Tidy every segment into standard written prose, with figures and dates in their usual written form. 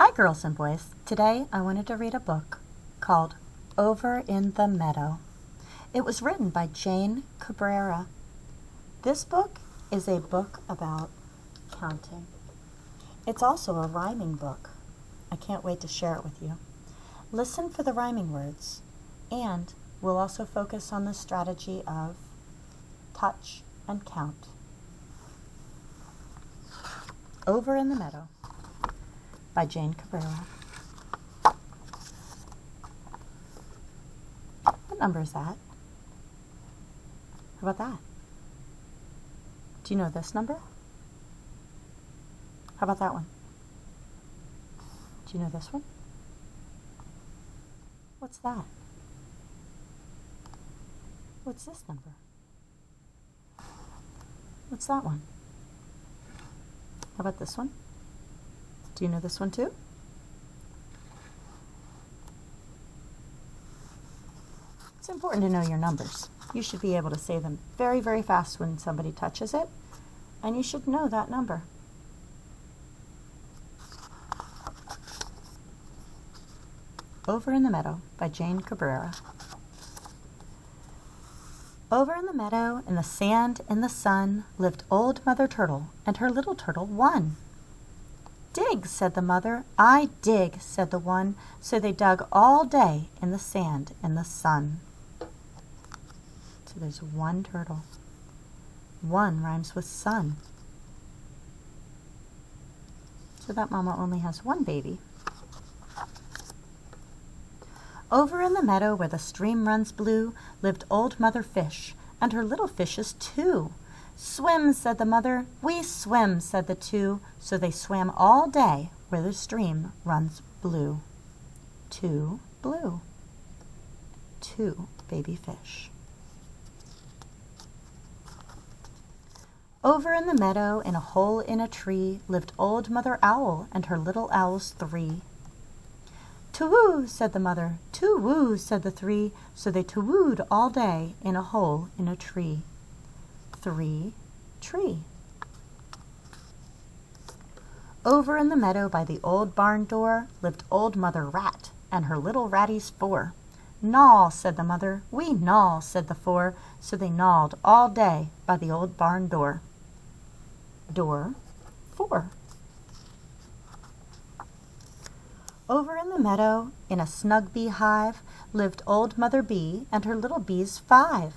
Hi girls and boys. Today I wanted to read a book called Over in the Meadow. It was written by Jane Cabrera. This book is a book about counting. It's also a rhyming book. I can't wait to share it with you. Listen for the rhyming words, and we'll also focus on the strategy of touch and count. Over in the Meadow by Jane Cabrera. What number is that? How about that? Do you know this number? How about that one? Do you know this one? What's that? What's this number? What's that one? How about this one? Do you know this one too? It's important to know your numbers. You should be able to say them very, very fast when somebody touches it, and you should know that number. Over in the Meadow by Jane Cabrera. Over in the meadow, in the sand, in the sun, lived Old Mother Turtle and her little turtle, One. Dig, said the mother. I dig, said the one. So they dug all day in the sand, in the sun. So there's one turtle. One rhymes with sun. So that mama only has one baby. Over in the meadow where the stream runs blue lived Old Mother Fish and her little fishes too. Swim, said the mother. We swim, said the two. So they swam all day where the stream runs blue. Two blue. Two baby fish. Over in the meadow in a hole in a tree lived Old Mother Owl and her little owls three. To-woo, said the mother. To-woo, said the three. So they to-wooed all day in a hole in a tree. Three tree. Over in the meadow by the old barn door lived Old Mother Rat and her little ratties four. Gnaw, said the mother. We gnaw, said the four. So they gnawed all day by the old barn door. Door four. Over in the meadow, in a snug beehive, lived Old Mother Bee and her little bees five.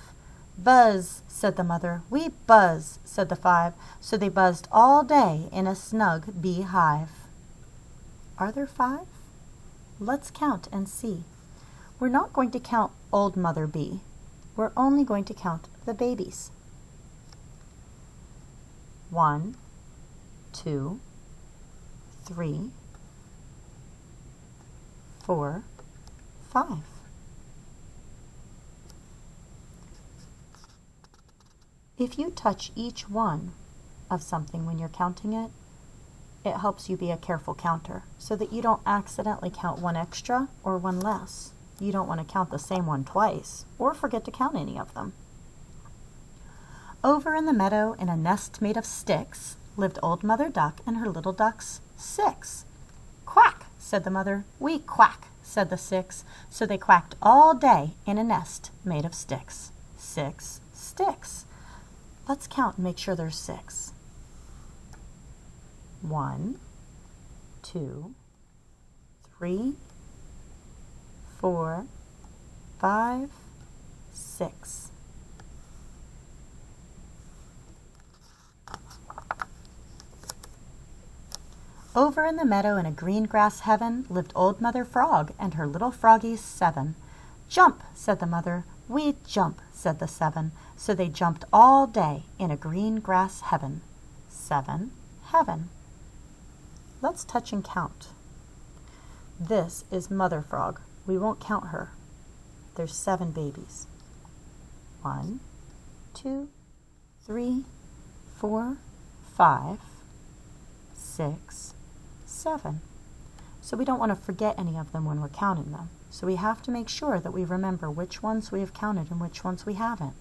Buzz, said the mother. We buzz, said the five. So they buzzed all day in a snug beehive. Are there five? Let's count and see. We're not going to count Old Mother Bee. We're only going to count the babies. 1, 2, 3, 4, 5. If you touch each one of something when you're counting it, it helps you be a careful counter so that you don't accidentally count one extra or one less. You don't want to count the same one twice or forget to count any of them. Over in the meadow in a nest made of sticks lived Old Mother Duck and her little ducks 6. Quack, said the mother. We quack, said the 6. So they quacked all day in a nest made of sticks. 6 sticks. Let's count and make sure there's 6. 1, 2, 3, 4, 5, 6. Over in the meadow in a green grass heaven lived Old Mother Frog and her little froggies 7. Jump, said the mother. We jump, said the 7. So they jumped all day in a green grass heaven. 7, heaven. Let's touch and count. This is Mother Frog. We won't count her. There's 7 babies. 1, 2, 3, 4, 5, 6, 7. So we don't want to forget any of them when we're counting them. So we have to make sure that we remember which ones we have counted and which ones we haven't.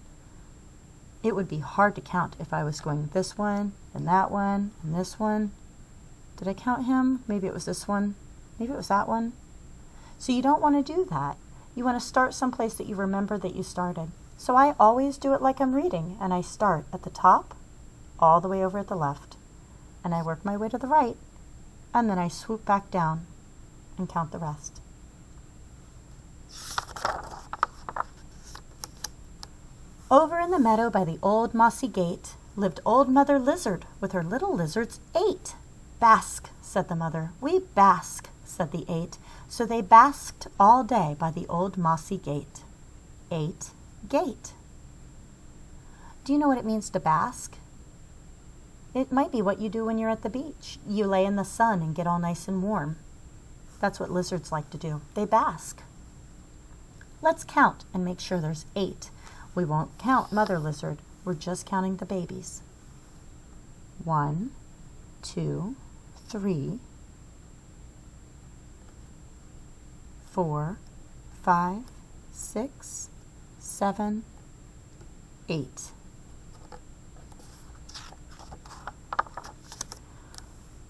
It would be hard to count if I was going this one, and that one, and this one. Did I count him? Maybe it was this one. Maybe it was that one. So you don't want to do that. You want to start someplace that you remember that you started. So I always do it like I'm reading, and I start at the top, all the way over at the left, and I work my way to the right, and then I swoop back down and count the rest. Over in the meadow by the old mossy gate lived Old Mother Lizard with her little lizards 8. Bask, said the mother. We bask, said the 8. So they basked all day by the old mossy gate. 8 gate. Do you know what it means to bask? It might be what you do when you're at the beach. You lay in the sun and get all nice and warm. That's what lizards like to do. They bask. Let's count and make sure there's 8. We won't count Mother Lizard. We're just counting the babies. 1, 2, 3, 4, 5, 6, 7, 8.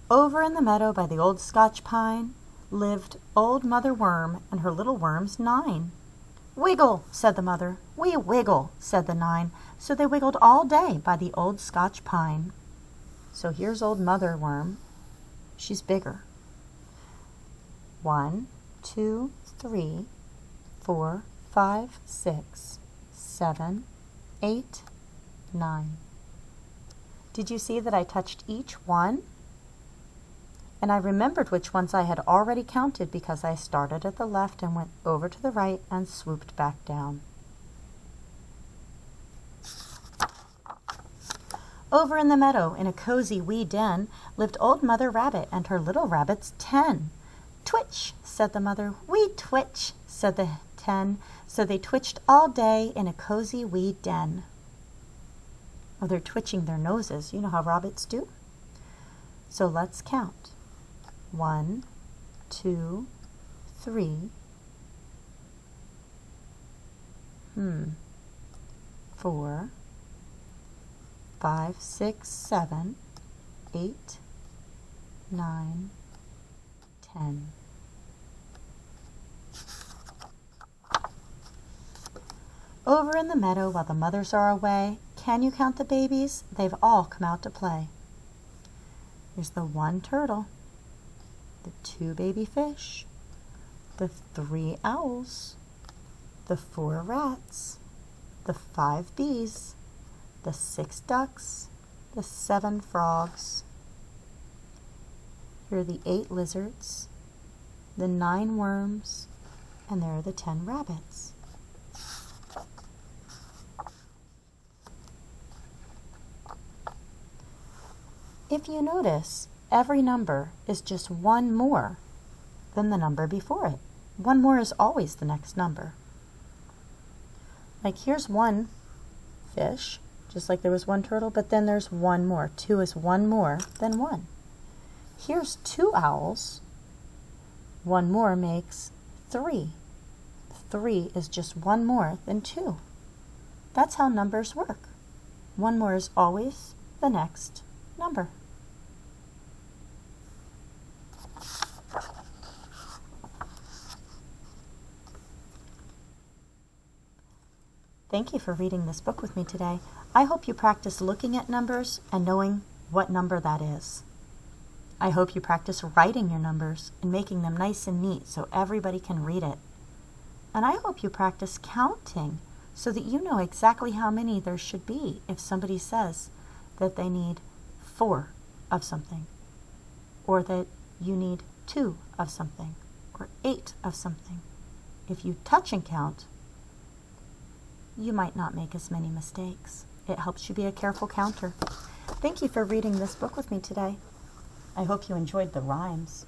Over in the meadow by the old Scotch pine lived Old Mother Worm and her little worms 9. Wiggle, said the mother. We wiggle, said the 9. So they wiggled all day by the old Scotch pine. So here's Old Mother Worm. She's bigger. 1, 2, 3, 4, 5, 6, 7, 8, 9. Did you see that I touched each one? And I remembered which ones I had already counted because I started at the left and went over to the right and swooped back down. Over in the meadow, in a cozy wee den, lived Old Mother Rabbit and her little rabbits 10. Twitch, said the mother. We twitch, said the 10. So they twitched all day in a cozy wee den. Oh, they're twitching their noses. You know how rabbits do? So let's count. 1, 2, 3, 4, 5, 6, 7, 8, 9, 10. Over in the meadow while the mothers are away, can you count the babies? They've all come out to play. Here's the 1 turtle, the 2 baby fish, the 3 owls, the 4 rats, the 5 bees, the 6 ducks, the 7 frogs. Here are the 8 lizards, the 9 worms, and there are the 10 rabbits. If you notice, every number is just 1 more than the number before it. 1 more is always the next number. Like here's 1 fish, just like there was 1 turtle, but then there's 1 more. 2 is 1 more than 1. Here's 2 owls. 1 more makes 3. 3 is just 1 more than 2. That's how numbers work. 1 more is always the next number. Thank you for reading this book with me today. I hope you practice looking at numbers and knowing what number that is. I hope you practice writing your numbers and making them nice and neat so everybody can read it. And I hope you practice counting so that you know exactly how many there should be if somebody says that they need 4 of something, or that you need 2 of something, or 8 of something. If you touch and count, you might not make as many mistakes. It helps you be a careful counter. Thank you for reading this book with me today. I hope you enjoyed the rhymes.